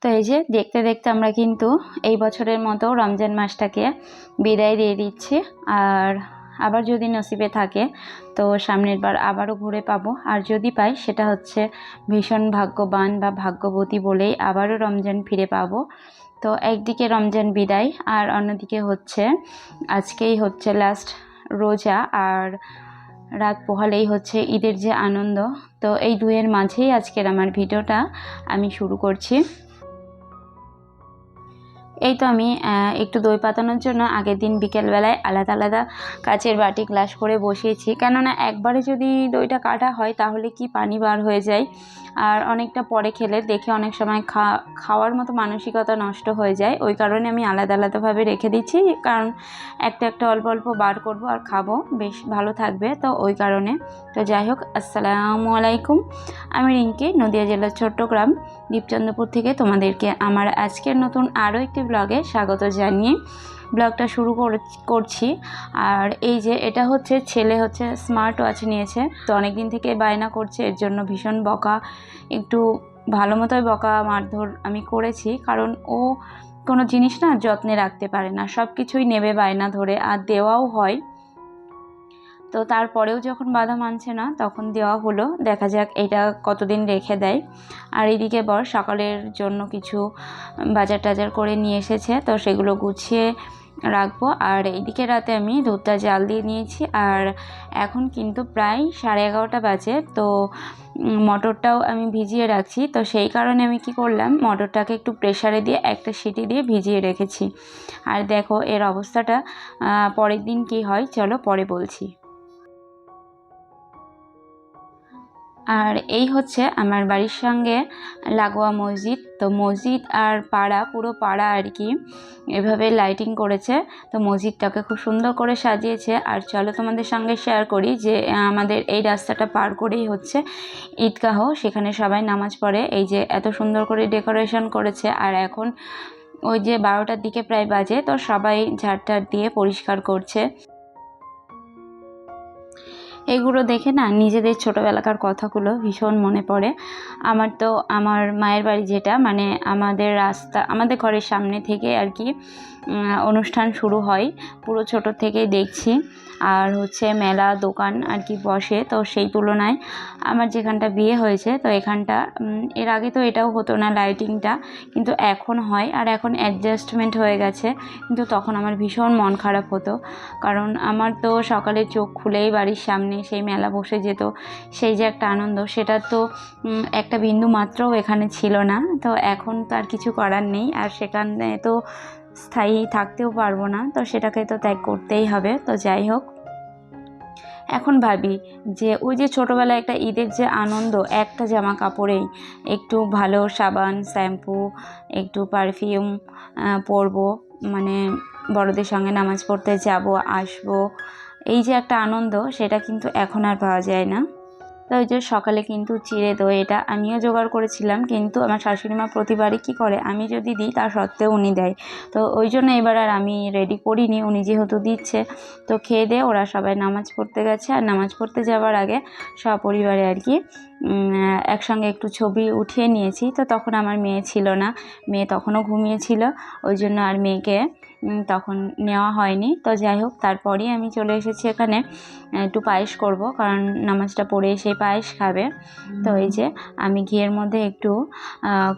তো এই যে দেখতে দেখতে আমরা কিন্তু এই বছরের মতো রমজান মাসটাকে বিদায় দিয়ে দিচ্ছি। আর আবার যদি নসিবে থাকে তো সামনের বার আবারও ঘুরে পাবো, আর যদি পাই সেটা হচ্ছে ভীষণ ভাগ্যবান বা ভাগ্যবতী বলেই আবারও রমজান ফিরে পাবো। তো একদিকে রমজান বিদায় আর অন্যদিকে হচ্ছে আজকেই হচ্ছে লাস্ট রোজা, আর রাত পোহালেই হচ্ছে ঈদের যে আনন্দ। তো এই দুয়ের মাঝেই আজকের আমার ভিডিওটা আমি শুরু করছি। এই তো আমি একটু দই পাতানোর জন্য আগের দিন বিকেলবেলায় আলাদা আলাদা কাচের বাটি গ্লাস করে বসিয়েছি, কেননা একবারে যদি দইটা কাটা হয় তাহলে কি পানি বার হয়ে যায়, আর অনেকটা পরে খেলে দেখে অনেক সময় খাওয়ার মতো মানসিকতা নষ্ট হয়ে যায়। ওই কারণে আমি আলাদা আলাদাভাবে রেখে দিচ্ছি, কারণ একটা একটা অল্প অল্প বার করব আর খাবো, বেশ ভালো থাকবে। তো ওই কারণে তো যাই হোক, আসসালামু আলাইকুম। আমি রিঙ্কি, নদিয়া জেলার চট্টগ্রাম দীপচন্দ্রপুর থেকে তোমাদেরকে আমার আজকের নতুন আরও একটি ব্লগে স্বাগত জানিয়ে ব্লগটা শুরু করছি। আর এই যে এটা হচ্ছে ছেলে হচ্ছে স্মার্ট ওয়াচ নিয়েছে, তো অনেক দিন থেকে বায়না করছে, এর জন্য ভীষণ বকা, একটু ভালো মতোই বকা মারধর আমি করেছি, কারণ ও কোনো জিনিস না যত্নে রাখতে পারে না, সব কিছুই নেবে বায়না ধরে, আর দেওয়াও হয়। তো তারপরেও যখন বাধা মানছে না তখন দেওয়া হলো, দেখা যাক এটা কতদিন রেখে দেয়। আর এদিকে বর সকালের জন্য কিছু বাজার টাজার করে নিয়ে এসেছে, তো সেগুলো গুছিয়ে রাখবো। আর এইদিকে রাতে আমি দুধটা জাল দিয়ে নিয়েছি, আর এখন কিন্তু প্রায় 11:30 বাজে। তো মটরটাও আমি ভিজিয়ে রাখছি, তো সেই কারণে আমি কি করলাম, মটরটাকে একটু প্রেসারে দিয়ে একটা সিটি দিয়ে ভিজিয়ে রেখেছি। আর দেখো এর অবস্থাটা পরের দিন কি হয় চলো পরে বলছি। আর এই হচ্ছে আমার বাড়ির সঙ্গে লাগোয়া মসজিদ। তো মসজিদ আর পাড়া, পুরো পাড়া আর কি এভাবে লাইটিং করেছে, তো মসজিদটাকে খুব সুন্দর করে সাজিয়েছে। আর চলো তোমাদের সঙ্গে শেয়ার করি যে আমাদের এই রাস্তাটা পার করেই হচ্ছে ঈদগাহ, সেখানে সবাই নামাজ পড়ে। এই যে এত সুন্দর করে ডেকোরেশন করেছে, আর এখন ওই যে 12টার দিকে প্রায় বাজে, তো সবাই ঝাড় দিয়ে পরিষ্কার করছে। এগুলো দেখে না নিজেদের ছোটোবেলাকার কথাগুলো ভীষণ মনে পড়ে। আমার তো আমার মায়ের বাড়ি যেটা, মানে আমাদের রাস্তা, আমাদের ঘরের সামনে থেকে আর কি অনুষ্ঠান শুরু হয়, পুরো ছোটো থেকেই দেখছি। আর হচ্ছে মেলা দোকান আর কি বসে, তো সেই তুলনায় আমার যেখানটা বিয়ে হয়েছে তো এখানটা এর আগে তো এটাও হতো না লাইটিংটা, কিন্তু এখন হয়। আর এখন অ্যাডজাস্টমেন্ট হয়ে গেছে, কিন্তু তখন আমার ভীষণ মন খারাপ হতো, কারণ আমার তো সকালে চোখ খুলেই বাড়ির সামনে সেই মেলা বসে যেত, সেই যে একটা আনন্দ, সেটা তো একটা বিন্দু মাত্রও এখানে ছিল না। তো এখন তো আর কিছু করার নেই, আর সেখানে তো স্থায়ী থাকতেও পারবো না, তো সেটাকে তো ত্যাগ করতেই হবে। তো যাই হোক, এখন ভাবি যে ওই যে ছোটোবেলায় একটা ঈদের যে আনন্দ, একটা জামা কাপড়েই একটু ভালো সাবান শ্যাম্পু একটু পারফিউম পরবো, মানে বড়দের সঙ্গে নামাজ পড়তে যাব আসবো, এই যে একটা আনন্দ, সেটা কিন্তু এখন আর পাওয়া যায় না। তো ওই যে সকালে কিন্তু চিড়ে দই এটা আমিও জোগাড় করেছিলাম, কিন্তু আমার শাশুড়ি মা প্রতিবারই কী করে, আমি যদি দিই তা সত্ত্বেও উনি দেয়, তো ওই জন্য এবার আর আমি রেডি করিনি, উনি যেহেতু দিচ্ছে। তো খেয়ে দিয়ে ওরা সবাই নামাজ পড়তে গেছে, আর নামাজ পড়তে যাওয়ার আগে সপরিবারে আর কি একসঙ্গে একটু ছবি উঠিয়ে নিয়েছি। তো তখন আমার মেয়ে ছিল না, মেয়ে তখনও ঘুমিয়েছিল, ওই জন্য আর মেয়েকে তখন নেওয়া হয়নি। তো যাই হোক, তারপরেই আমি চলে এসেছি এখানে একটু পায়েস করব, কারণ নামাজটা পড়ে এসে পায়েস খাবে। তো এই যে আমি ঘিয়ের মধ্যে একটু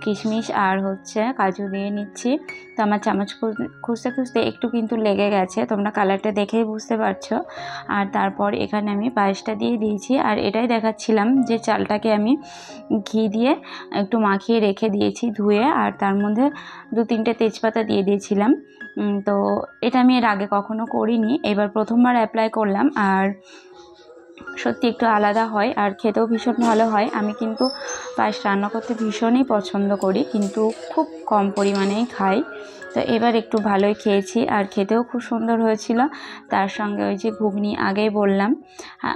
কিশমিশ আর হচ্ছে কাজু দিয়ে নিচ্ছি। তো আমার চামচ খুঁজতে খুঁজতে একটু কিন্তু লেগে গেছে, তোমরা কালারটা দেখেই বুঝতে পারছো। আর তারপর এখানে আমি পায়েসটা দিয়ে দিয়েছি, আর এটাই দেখাচ্ছিলাম যে চালটাকে আমি ঘি দিয়ে একটু মাখিয়ে রেখে দিয়েছি ধুয়ে, আর তার মধ্যে 2-3টে তেজপাতা দিয়ে দিয়েছিলাম। তো এটা আমি এর আগে কখনো করিনি, এবার প্রথমবার অ্যাপ্লাই করলাম, আর সত্যি একটু আলাদা হয় আর খেতেও ভীষণ ভালো হয়। আমি কিন্তু পায়েস রান্না করতে ভীষণই পছন্দ করি, কিন্তু খুব কম পরিমাণেই খাই। তো এবার একটু ভালোই খেয়েছি, আর খেতেও খুব সুন্দর হয়েছিল। তার সঙ্গে ওই যে ঘুগনি আগেই বললাম,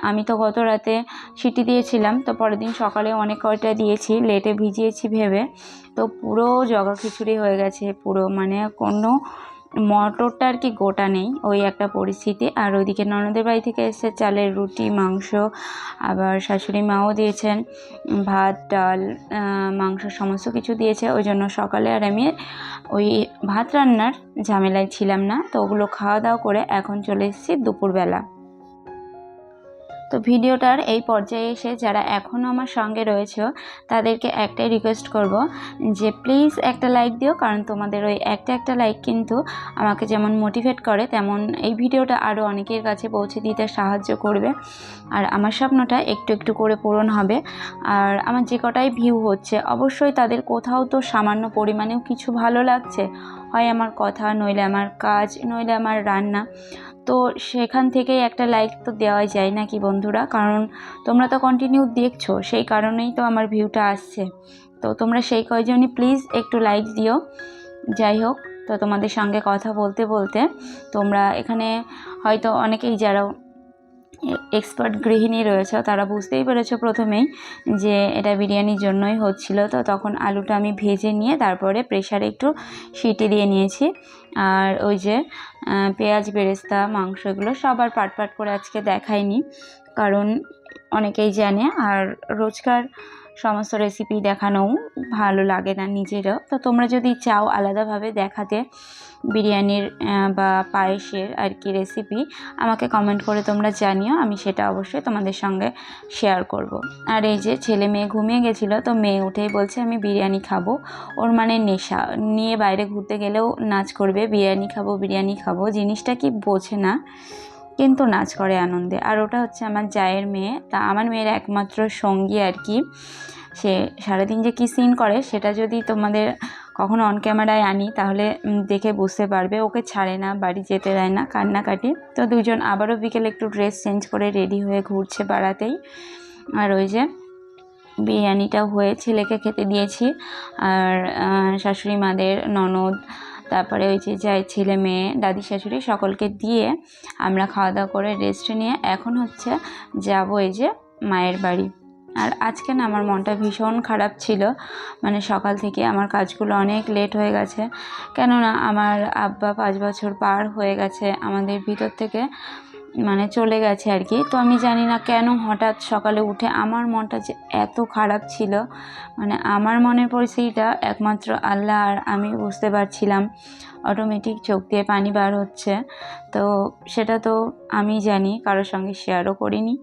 আমি তো গত রাতে সিটি দিয়েছিলাম, তো পরের দিন সকালে অনেক কয়টা দিয়েছি, লেটে ভিজিয়েছি ভেবে, তো পুরো জগা খিচুড়ি হয়ে গেছে পুরো, মানে কোনো মটরটা আর কি গোটা নেই, ওই একটা পরিস্থিতি। আর ওইদিকে ননদের বাড়ি থেকে এসে চালের রুটি, মাংস, আবার শাশুড়ি মাও দিয়েছেন ভাত, ডাল, মাংস সমস্ত কিছু দিয়েছে। ওই জন্য সকালে আর আমি ওই ভাত রান্নার ঝামেলায় ছিলাম না। তো ওগুলো খাওয়া দাওয়া করে এখন চলে এসেছি দুপুরবেলা। তো ভিডিওটার এই পর্যায়ে এসে যারা এখনও আমার সঙ্গে রয়েছে তাদেরকে একটাই রিকোয়েস্ট করব যে প্লিজ একটা লাইক দিও, কারণ তোমাদের ওই একটা লাইক কিন্তু আমাকে যেমন মোটিভেট করে তেমন এই ভিডিওটা আরও অনেকের কাছে পৌঁছে দিতে সাহায্য করবে। আর আমার স্বপ্নটা একটু একটু করে পূরণ হবে। আর আমার যে কটাই ভিউ হচ্ছে অবশ্যই তাদের কোথাও তো সামান্য পরিমাণেও কিছু ভালো লাগছে, হয় আমার কথা, নইলে আমার কাজ, নইলে আমার রান্না। তো সেখান থেকেই একটা লাইক তো দেওয়াই যায় নাকি বন্ধুরা, কারণ তোমরা তো কন্টিনিউ দেখছো, সেই কারণেই তো আমার ভিউটা আসছে। তো তোমরা সেই কয়জনই প্লিজ একটু লাইক দিও। যাই হোক, তো তোমাদের সঙ্গে কথা বলতে বলতে তোমরা এখানে হয়তো অনেকেই যারা এক্সপার্ট গৃহিণী রয়েছে তারা বুঝতেই পেরেছো প্রথমেই যে এটা বিরিয়ানির জন্যই হচ্ছিল। তো তখন আলুটা আমি ভেজে নিয়ে তারপরে প্রেশারে একটু সিটি দিয়ে নিয়েছি। আর ওই যে পেঁয়াজ, বেরেস্তা, মাংস এগুলো সবার পাট পাট করে আজকে দেখাইনি, কারণ অনেকেই জানে আর রোজকার সমস্ত রেসিপি দেখানোও ভালো লাগে না নিজেরও। তো তোমরা যদি চাও আলাদাভাবে দেখাতে বিরিয়ানির বা পায়েসের আর কি রেসিপি, আমাকে কমেন্ট করে তোমরা জানিও, আমি সেটা অবশ্যই তোমাদের সঙ্গে শেয়ার করব। আর এই যে ছেলে মেয়ে ঘুমিয়ে গেছিলো, তো মেয়ে উঠেই বলছে আমি বিরিয়ানি খাবো। ওর মানে নেশা, নিয়ে বাইরে ঘুরতে গেলেও নাচ করবে, বিরিয়ানি খাবো বিরিয়ানি খাবো, জিনিসটা কি বোঝে না কিন্তু নাচ করে আনন্দে। আর ওটা হচ্ছে আমার জায়ের মেয়ে, তা আমার মেয়ের একমাত্র সঙ্গী আর কি। সে সারাদিন যে কী সিন করে সেটা যদি তোমাদের কখনো অন ক্যামেরায় আনি তাহলে দেখে বুঝতে পারবে। ওকে ছাড়ে না, বাড়ি যেতে দেয় না, কান্নাকাটি। তো দুজন আবারও বিকেলে একটু ড্রেস চেঞ্জ করে রেডি হয়ে ঘুরছে পাড়াতেই। আর ওই যে বিরিয়ানিটাও হয়ে ছেলেকে খেতে দিয়েছি, আর শাশুড়ি মাদের, ননদ, তারপরে ওই যে যাই ছেলে মেয়ে, দাদি শাশুড়ি সকলকে দিয়ে আমরা খাওয়া দাওয়া করে রেস্ট নিয়ে এখন হচ্ছে যাবো এই যে মায়ের বাড়ি। আর আজকে না আমার মনটা ভীষণ খারাপ ছিল, মানে সকাল থেকে আমার কাজগুলো অনেক লেট হয়ে গেছে। কেননা আমার আব্বা 5 বছর পার হয়ে গেছে আমাদের ভিতর থেকে, মানে চলে গেছে আর কি। তো আমি জানি না কেন হঠাৎ সকালে উঠে আমার মনটা যে এত খারাপ ছিল, মানে আমার মনের পরিস্থিতিটা একমাত্র আল্লাহ আর আমি বুঝতে পারছিলাম। অটোমেটিক চোখ দিয়ে পানি বার হচ্ছে, তো সেটা তো আমি জানি, কারোর সঙ্গে শেয়ারও করিনি,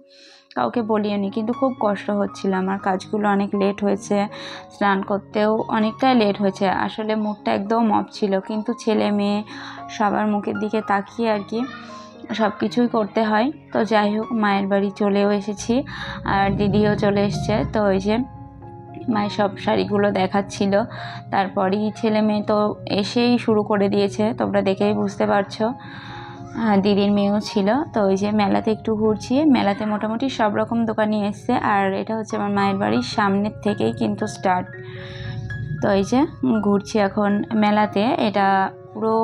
কাউকে বলিনি, কিন্তু খুব কষ্ট হচ্ছিল। আমার কাজগুলো অনেক লেট হয়েছে, স্নান করতেও অনেকটাই লেট হয়েছে। আসলে মুডটা একদম অফ ছিল, কিন্তু ছেলে মেয়ে সবার মুখের দিকে তাকিয়ে আর কি সব কিছুই করতে হয়। তো যাই হোক, মায়ের বাড়ি চলেও এসেছি, আর দিদিও চলে এসছে। তো ওই যে মায়ের সব শাড়িগুলো দেখাচ্ছিল, তারপরেই ছেলে মেয়ে তো এসেই শুরু করে দিয়েছে, তোমরা দেখেই বুঝতে পারছো। দিদির মেয়েও ছিল। তো ওই যে মেলাতে একটু ঘুরছি, মেলাতে মোটামুটি সব রকম দোকানই এসছে। আর এটা হচ্ছে আমার মায়ের বাড়ির সামনের থেকেই কিন্তু স্টার্ট। তো এই যে ঘুরছি এখন মেলাতে, এটা পুরো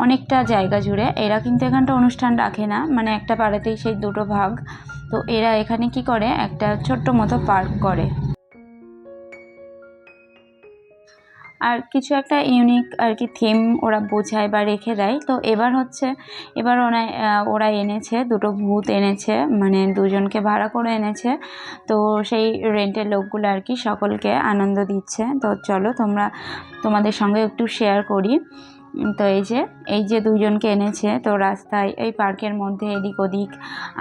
অনেকটা জায়গা জুড়ে। এরা কিন্তু এখানটা অনুষ্ঠান রাখে না, মানে একটা পাড়াতেই সেই দুটো ভাগ। তো এরা এখানে কি করে, একটা ছোট্ট মতো পার্ক করে, আর কিছু একটা ইউনিক আর কি থিম ওরা বোঝায় বা রেখে দেয়। তো এবার ওরা এনেছে দুটো ভূত এনেছে, মানে দুজনকে ভাড়া করে এনেছে। তো সেই রেন্টের লোকগুলো আর কি সকলকে আনন্দ দিচ্ছে। তো চলো তোমাদের সঙ্গে একটু শেয়ার করি। তো এই যে দুজনকে এনেছে, তো রাস্তায় এই পার্কের মধ্যে এদিক ওদিক,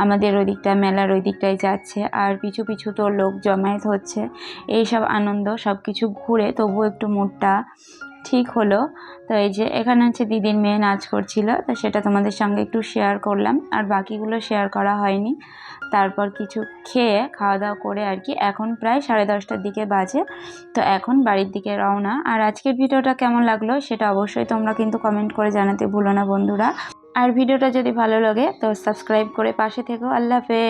আমাদের ওই দিকটা মেলার ওই দিকটায় যাচ্ছে, আর পিছু পিছু তো লোক জমায়েত হচ্ছে। এই সব আনন্দ সব কিছু ঘুরে তবু একটু মুডটা ঠিক হলো। তো এই যে এখানে হচ্ছে দিদির মেয়ে নাচ করছিল, তো সেটা তোমাদের সঙ্গে একটু শেয়ার করলাম, আর বাকিগুলো শেয়ার করা হয়নি। তারপর কিছু খাওয়া দাওয়া করে আর কি এখন প্রায় 10:30টার দিকে বাজে। তো এখন বাড়ির দিকে রওনা। আর আজকের ভিডিওটা কেমন লাগলো সেটা অবশ্যই তোমরা কিন্তু কমেন্ট করে জানাতে ভুলো না বন্ধুরা। আর ভিডিওটা যদি ভালো লাগে তো সাবস্ক্রাইব করে পাশে থেকো। আল্লাহ হাফেজ।